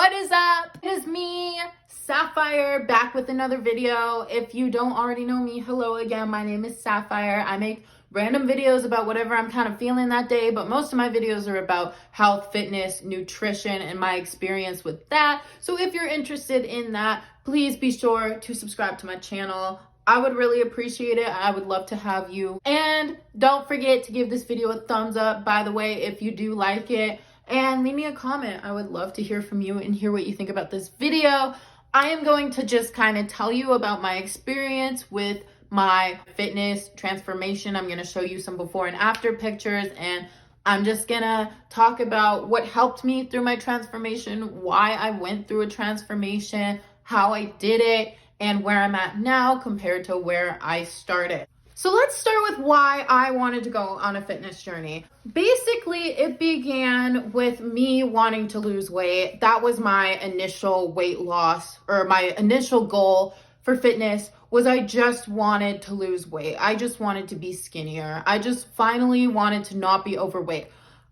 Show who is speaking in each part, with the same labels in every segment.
Speaker 1: What is up? It is me, Sapphire, back with another video. If you don't already know me, hello again. My name is Sapphire. I make random videos about whatever I'm kind of feeling that day, but most of my videos are about health, fitness, nutrition, and my experience with that. So if you're interested in that, please be sure to subscribe to my channel. I would really appreciate it. I would love to have you. And don't forget to give this video a thumbs up, by the way, if you do like it. And leave me a comment. I would love to hear from you and hear what you think about this video. I am going to just kind of tell you about my experience with my fitness transformation. I'm going to show you some before and after pictures, and I'm just going to talk about what helped me through my transformation, why I went through a transformation, how I did it, and where I'm at now compared to where I started. So let's start with why I wanted to go on a fitness journey. Basically, it began with me wanting to lose weight. That was my initial weight loss, or my initial goal for fitness was I just wanted to lose weight. I just wanted to be skinnier. I just finally wanted to not be overweight.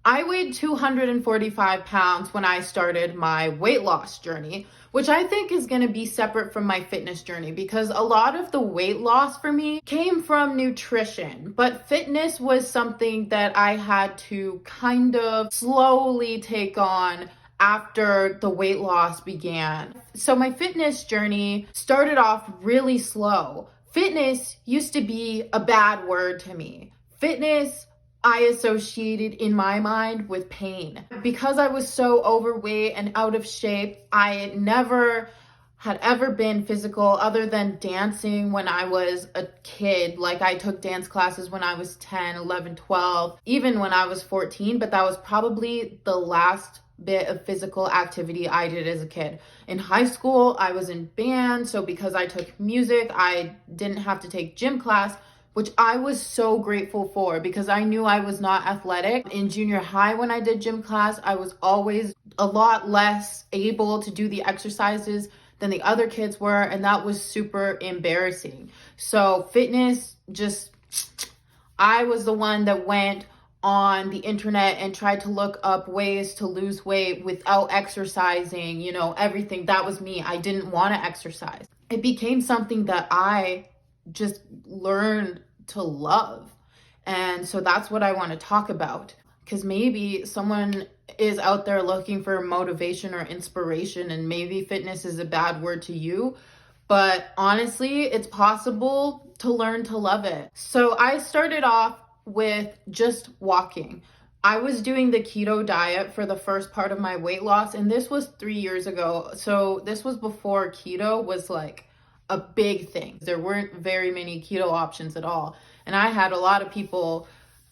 Speaker 1: I weighed 245 pounds when I started my weight loss journey, which I think is going to be separate from my fitness journey because a lot of the weight loss for me came from nutrition, but fitness was something that I had to kind of slowly take on after the weight loss began. So my fitness journey started off really slow. Fitness used to be a bad word to me. Fitness I associated in my mind with pain. Because I was so overweight and out of shape, I never had ever been physical other than dancing when I was a kid. Like I took dance classes when I was 10, 11, 12, even when I was 14, but that was probably the last bit of physical activity I did as a kid. In high school, I was in band, so because I took music, I didn't have to take gym class, which I was so grateful for because I knew I was not athletic. In junior high, when I did gym class, I was always a lot less able to do the exercises than the other kids were, and that was super embarrassing. So fitness, I was the one that went on the internet and tried to look up ways to lose weight without exercising, everything. That was me. I didn't want to exercise. It became something that I just learned to love. And so that's what I want to talk about, because maybe someone is out there looking for motivation or inspiration, and maybe fitness is a bad word to you, but honestly, it's possible to learn to love it. So I started off with just walking. I was doing the keto diet for the first part of my weight loss, and this was 3 years ago. So this was before keto was like a big thing. There weren't very many keto options at all. And I had a lot of people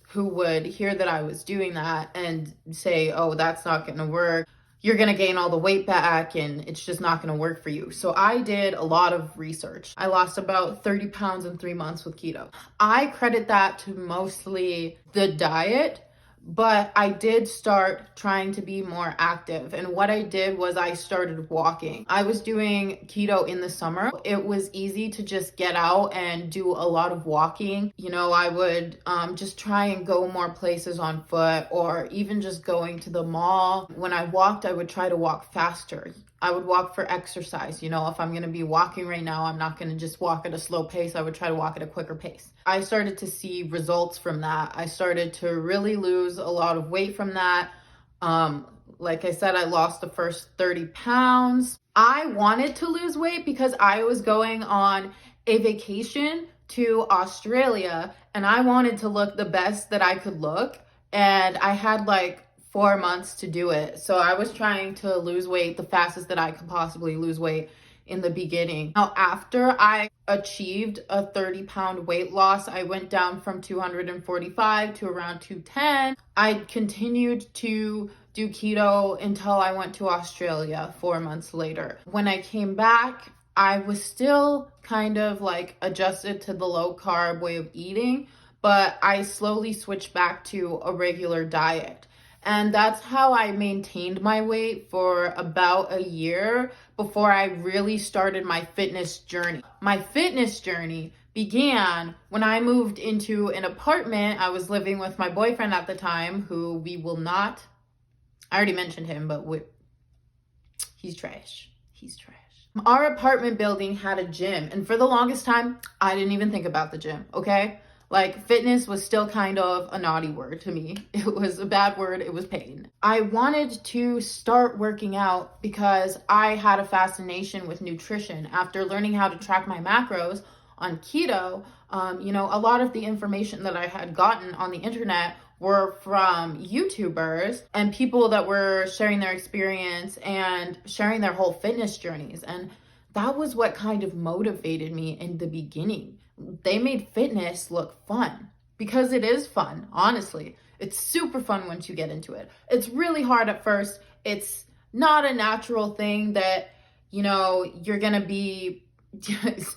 Speaker 1: who would hear that I was doing that and say, oh, that's not going to work. You're going to gain all the weight back and it's just not going to work for you. So I did a lot of research. I lost about 30 pounds in 3 months with keto. I credit that to mostly the diet, but I did start trying to be more active. And what I did was I started walking. I was doing keto in the summer. It was easy to just get out and do a lot of walking. I would just try and go more places on foot, or even just going to the mall. When I walked, I would try to walk faster. I would walk for exercise. If I'm going to be walking right now, I'm not going to just walk at a slow pace. I would try to walk at a quicker pace. I started to see results from that. I started to really lose a lot of weight from that. Like I said, I lost the first 30 pounds. I wanted to lose weight because I was going on a vacation to Australia and I wanted to look the best that I could look. And I had 4 months to do it. So I was trying to lose weight the fastest that I could possibly lose weight in the beginning. Now, after I achieved a 30-pound weight loss, I went down from 245 to around 210. I continued to do keto until I went to Australia 4 months later. When I came back, I was still kind of adjusted to the low carb way of eating, but I slowly switched back to a regular diet. And that's how I maintained my weight for about a year before I really started my fitness journey. My fitness journey began when I moved into an apartment. I was living with my boyfriend at the time, who I already mentioned him, but He's trash. He's trash. Our apartment building had a gym, and for the longest time, I didn't even think about the gym, okay? Like, fitness was still kind of a naughty word to me. It was a bad word. It was pain. I wanted to start working out because I had a fascination with nutrition. After learning how to track my macros on keto, a lot of the information that I had gotten on the internet were from YouTubers and people that were sharing their experience and sharing their whole fitness journeys. And that was what kind of motivated me in the beginning. They made fitness look fun because it is fun, honestly. It's super fun once you get into it. It's really hard at first. It's not a natural thing that, you're going to be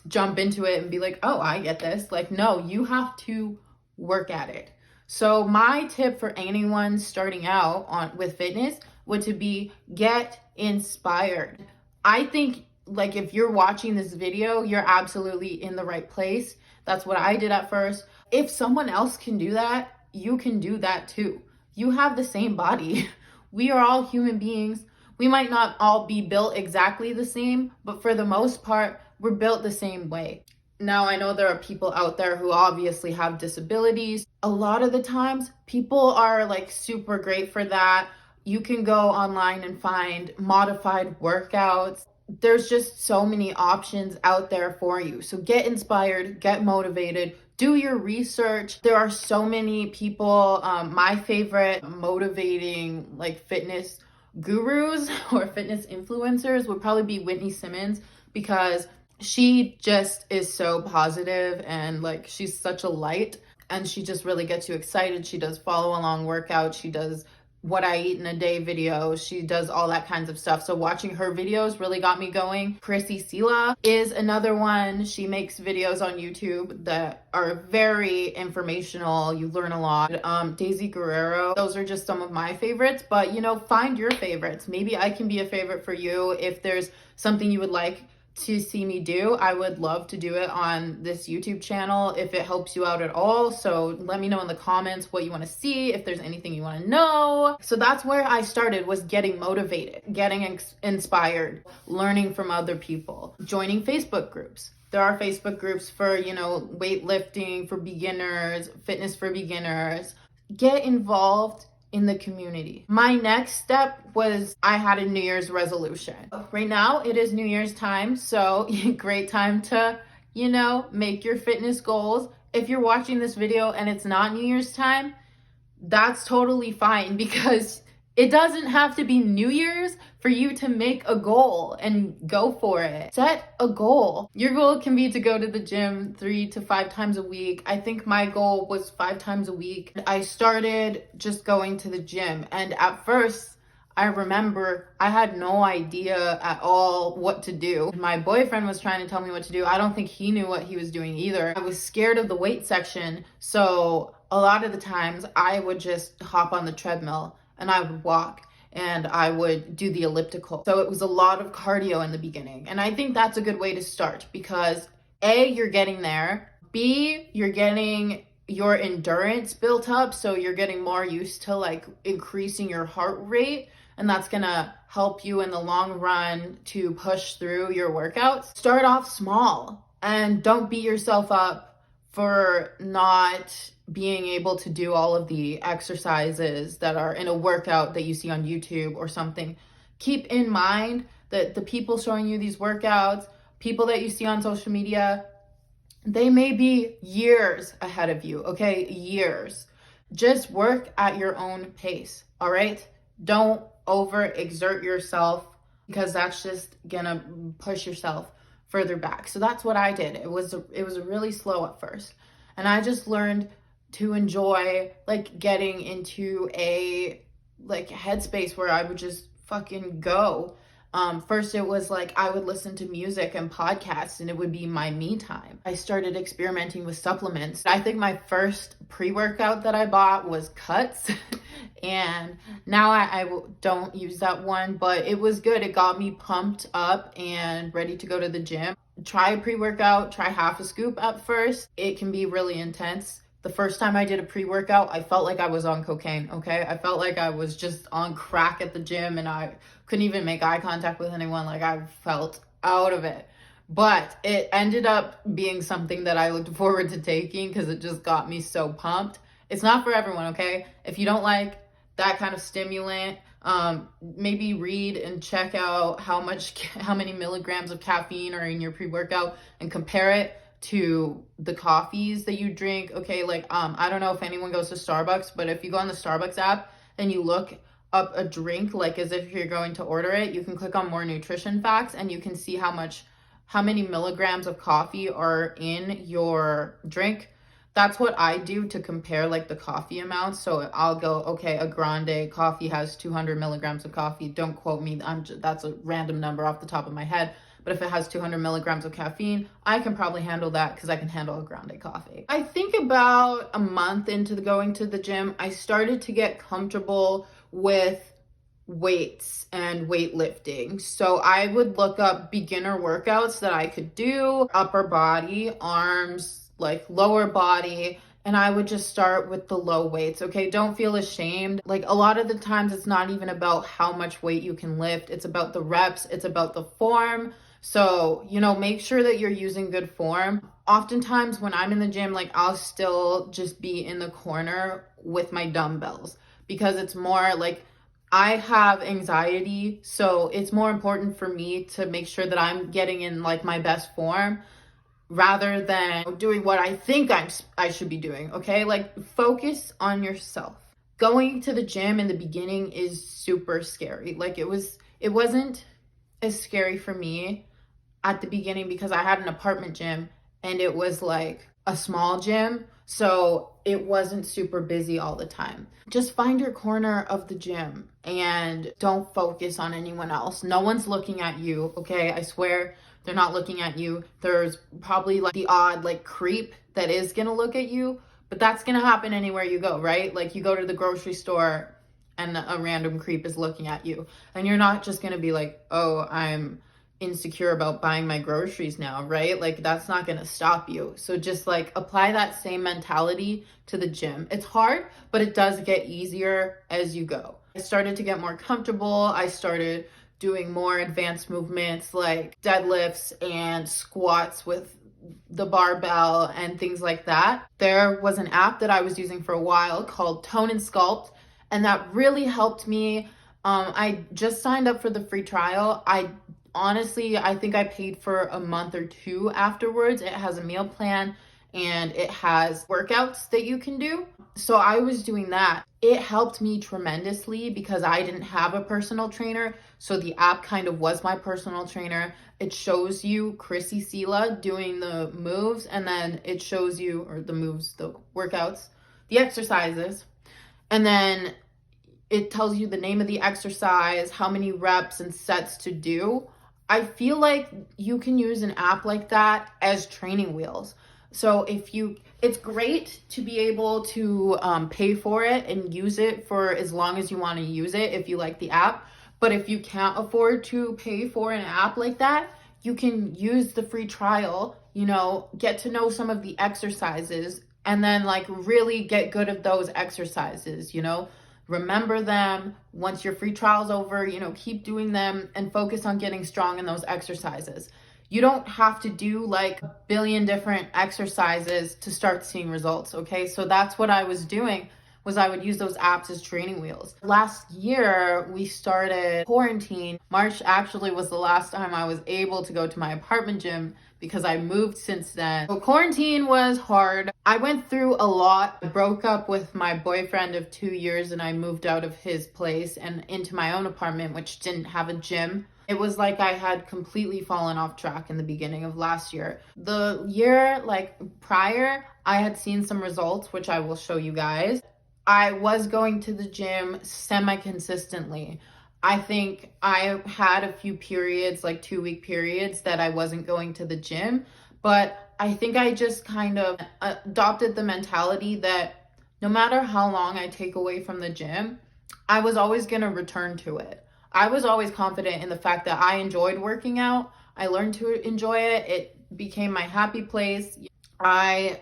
Speaker 1: jump into it and be like, oh, I get this. Like, no, you have to work at it. So my tip for anyone starting out with fitness would to be get inspired. I think like if you're watching this video, you're absolutely in the right place. That's what I did at first. If someone else can do that, you can do that too. You have the same body. We are all human beings. We might not all be built exactly the same, but for the most part, we're built the same way. Now, I know there are people out there who obviously have disabilities. A lot of the times, people are like super great for that. You can go online and find modified workouts. There's just so many options out there for you. So get inspired, get motivated, do your research. There are so many people. My favorite motivating like fitness gurus or fitness influencers would probably be Whitney Simmons, because she just is so positive and like she's such a light, and she just really gets you excited. She does follow along workouts. She does what I eat in a day videos. She does all that kinds of stuff. So watching her videos really got me going. Chrissy Sela is another one. She makes videos on YouTube that are very informational. You learn a lot. Daisy Guerrero. Those are just some of my favorites, but find your favorites. Maybe I can be a favorite for you. If there's something you would like to see me do, I would love to do it on this YouTube channel if it helps you out at all. So let me know in the comments what you want to see, if there's anything you want to know. So that's where I started, was getting motivated, getting inspired, learning from other people, joining Facebook groups. There are Facebook groups for, weightlifting for beginners, fitness for beginners. Get involved in the community. My next step was I had a New Year's resolution. Right now it is New Year's time, so great time to, make your fitness goals. If you're watching this video and it's not New Year's time, that's totally fine, because it doesn't have to be New Year's for you to make a goal and go for it. Set a goal. Your goal can be to go to the gym 3 to 5 times a week. I think my goal was 5 times a week. I started just going to the gym, and at first, I remember I had no idea at all what to do. My boyfriend was trying to tell me what to do. I don't think he knew what he was doing either. I was scared of the weight section, so a lot of the times I would just hop on the treadmill and I would walk and I would do the elliptical. So it was a lot of cardio in the beginning. And I think that's a good way to start, because A, you're getting there. B, you're getting your endurance built up. So you're getting more used to like increasing your heart rate. And that's gonna help you in the long run to push through your workouts. Start off small and don't beat yourself up for not being able to do all of the exercises that are in a workout that you see on YouTube or something. Keep in mind that the people showing you these workouts, people that you see on social media, they may be years ahead of you, okay? Years. Just work at your own pace, all right? Don't overexert yourself, because that's just gonna push yourself further back. So that's what I did. It was really slow at first. And I just learned to enjoy like getting into a like headspace where I would just fucking go. First it was like I would listen to music and podcasts and it would be my me time. I started experimenting with supplements. I think my first pre-workout that I bought was Cuts and now I don't use that one, but it was good. It got me pumped up and ready to go to the gym. Try a pre-workout, try half a scoop at first. It can be really intense. The first time I did a pre-workout, I felt like I was on cocaine, okay? I felt like I was just on crack at the gym and I couldn't even make eye contact with anyone. Like I felt out of it. But it ended up being something that I looked forward to taking because it just got me so pumped. It's not for everyone, okay? If you don't like that kind of stimulant, maybe read and check out how many milligrams of caffeine are in your pre-workout and compare it to the coffees that you drink. Okay, like I don't know if anyone goes to Starbucks, but if you go on the Starbucks app and you look up a drink like as if you're going to order it, you can click on more nutrition facts and you can see how many milligrams of coffee are in your drink. That's what I do to compare like the coffee amounts. So I'll go, okay, a grande coffee has 200 milligrams of coffee. Don't quote me. That's a random number off the top of my head. But if it has 200 milligrams of caffeine, I can probably handle that because I can handle a grande coffee. I think about a month into going to the gym, I started to get comfortable with weights and weightlifting. So I would look up beginner workouts that I could do, upper body, arms, like lower body, and I would just start with the low weights. Okay, don't feel ashamed. Like a lot of the times it's not even about how much weight you can lift. It's about the reps, it's about the form. So, make sure that you're using good form. Oftentimes when I'm in the gym, like I'll still just be in the corner with my dumbbells because it's more like I have anxiety, so it's more important for me to make sure that I'm getting in like my best form rather than doing what I think I should be doing, okay? Like focus on yourself. Going to the gym in the beginning is super scary. Like it wasn't as scary for me at the beginning because I had an apartment gym and it was like a small gym. So it wasn't super busy all the time. Just find your corner of the gym and don't focus on anyone else. No one's looking at you, okay? I swear they're not looking at you. There's probably like the odd like creep that is gonna look at you, but that's gonna happen anywhere you go, right? Like you go to the grocery store and a random creep is looking at you and you're not just gonna be like, oh, I'm insecure about buying my groceries now, right? Like that's not going to stop you. So just like apply that same mentality to the gym. It's hard, but it does get easier as you go. I started to get more comfortable. I started doing more advanced movements like deadlifts and squats with the barbell and things like that. There was an app that I was using for a while called Tone and Sculpt, and that really helped me. I just signed up for the free trial. Honestly, I think I paid for a month or two afterwards. It has a meal plan and it has workouts that you can do. So I was doing that. It helped me tremendously because I didn't have a personal trainer. So the app kind of was my personal trainer. It shows you Chrissy Sela doing the moves and then it shows you, or the moves, the workouts, the exercises. And then it tells you the name of the exercise, how many reps and sets to do. I feel like you can use an app like that as training wheels. So it's great to be able to pay for it and use it for as long as you want to use it if you like the app. But if you can't afford to pay for an app like that, you can use the free trial, get to know some of the exercises and then like really get good at those exercises, remember them. Once your free trial's over, keep doing them and focus on getting strong in those exercises. You don't have to do like a billion different exercises to start seeing results, okay? So that's what I was doing, was I would use those apps as training wheels. Last year, we started quarantine. March actually was the last time I was able to go to my apartment gym because I moved since then. So quarantine was hard. I went through a lot. I broke up with my boyfriend of 2 years and I moved out of his place and into my own apartment, which didn't have a gym. It was like I had completely fallen off track in the beginning of last year. The year prior, I had seen some results, which I will show you guys. I was going to the gym semi-consistently. I think I had a few periods, like 2-week periods, that I wasn't going to the gym, but I think I just kind of adopted the mentality that no matter how long I take away from the gym, I was always going to return to it. I was always confident in the fact that I enjoyed working out. I learned to enjoy it. It became my happy place. I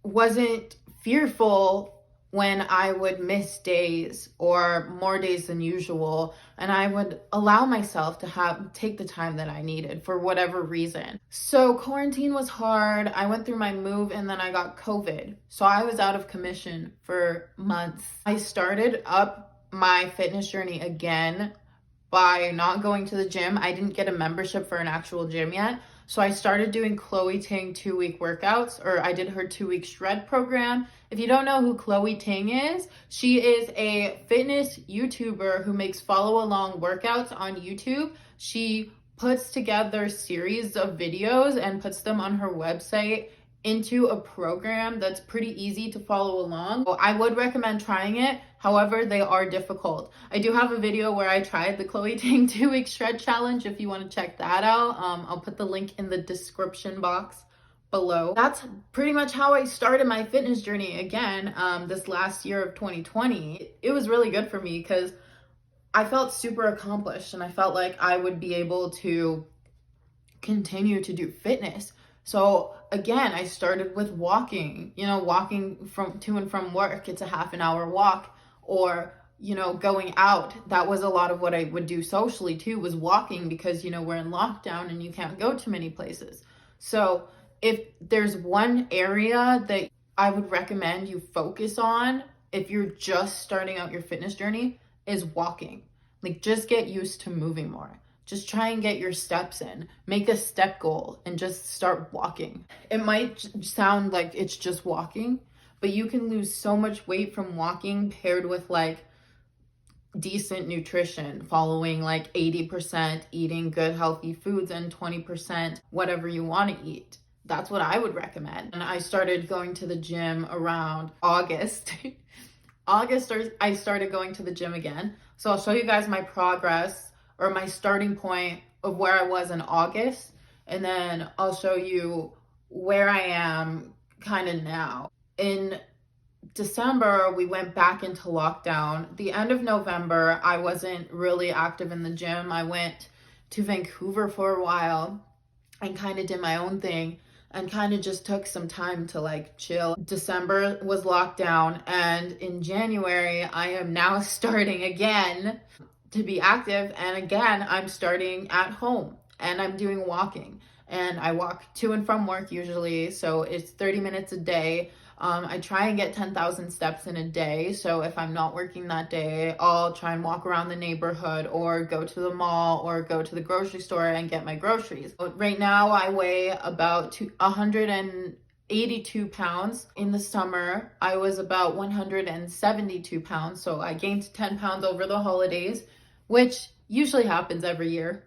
Speaker 1: wasn't fearful when I would miss days or more days than usual, and I would allow myself to take the time that I needed for whatever reason. So quarantine was hard. I went through my move and then I got COVID. So I was out of commission for months. I started up my fitness journey again by not going to the gym. I didn't get a membership for an actual gym yet. So I started doing Chloe Ting 2-week workouts, or I did her 2-week shred program. If you don't know who Chloe Ting is, she is a fitness YouTuber who makes follow along workouts on YouTube. She puts together series of videos and puts them on her website into a program that's pretty easy to follow along. So I would recommend trying it. However, they are difficult. I do have a video where I tried the Chloe Ting 2-week shred challenge if you want to check that out. I'll put the link in the description box below. That's pretty much how I started my fitness journey again this last year of 2020. It was really good for me because I felt super accomplished and I felt like I would be able to continue to do fitness. So again, I started with walking, walking to and from work. It's a half an hour walk, or, going out. That was a lot of what I would do socially too, was walking, because, we're in lockdown and you can't go to many places. So if there's one area that I would recommend you focus on if you're just starting out your fitness journey, is walking. Like, just get used to moving more. Just try and get your steps in. Make a step goal and just start walking. It might sound like it's just walking, but you can lose so much weight from walking paired with like decent nutrition, following like 80% eating good healthy foods and 20% whatever you want to eat. That's what I would recommend. And I started going to the gym around August. I started going to the gym again. So I'll show you guys my progress, or my starting point of where I was in August, and then I'll show you where I am kind of now. In December, we went back into lockdown. The end of November, I wasn't really active in the gym. I went to Vancouver for a while and kind of did my own thing and kind of just took some time to like chill. December was lockdown, and in January, I am now starting again to be active, and again I'm starting at home and I'm doing walking, and I walk to and from work usually, so it's 30 minutes a day. I try and get 10,000 steps in a day, so if I'm not working that day, I'll try and walk around the neighborhood or go to the mall or go to the grocery store and get my groceries. Right now I weigh about 182 pounds. In the summer I was about 172 pounds, so I gained 10 pounds over the holidays, which usually happens every year.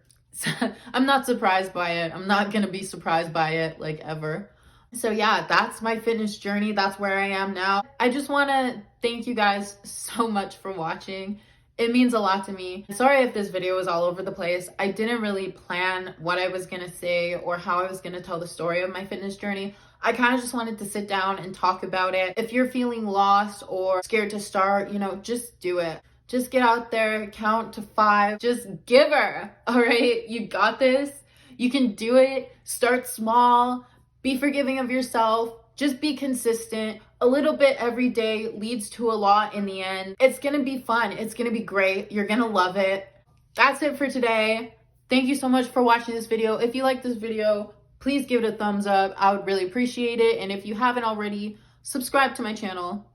Speaker 1: I'm not surprised by it. I'm not gonna be surprised by it like ever. So yeah, that's my fitness journey. That's where I am now. I just want to thank you guys so much for watching. It means a lot to me. Sorry if this video was all over the place. I didn't really plan what I was gonna say or how I was gonna tell the story of my fitness journey. I kind of just wanted to sit down and talk about it. If you're feeling lost or scared to start, just do it. Just get out there, count to 5, just give her, all right? You got this. You can do it. Start small. Be forgiving of yourself. Just be consistent. A little bit every day leads to a lot in the end. It's gonna be fun. It's gonna be great. You're gonna love it. That's it for today. Thank you so much for watching this video. If you like this video, please give it a thumbs up. I would really appreciate it. And if you haven't already, subscribe to my channel.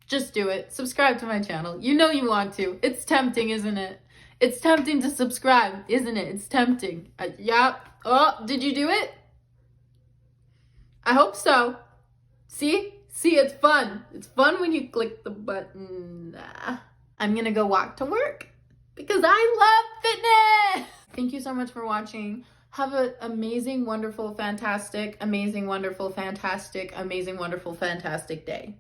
Speaker 1: Just do it. Subscribe to my channel. You know you want to. It's tempting, isn't it? It's tempting to subscribe, isn't it? It's tempting. Yeah. Oh, did you do it? I hope so. See, it's fun. It's fun when you click the button. I'm gonna go walk to work because I love fitness. Thank you so much for watching. Have an amazing, wonderful, fantastic, amazing, wonderful, fantastic, amazing, wonderful, fantastic day.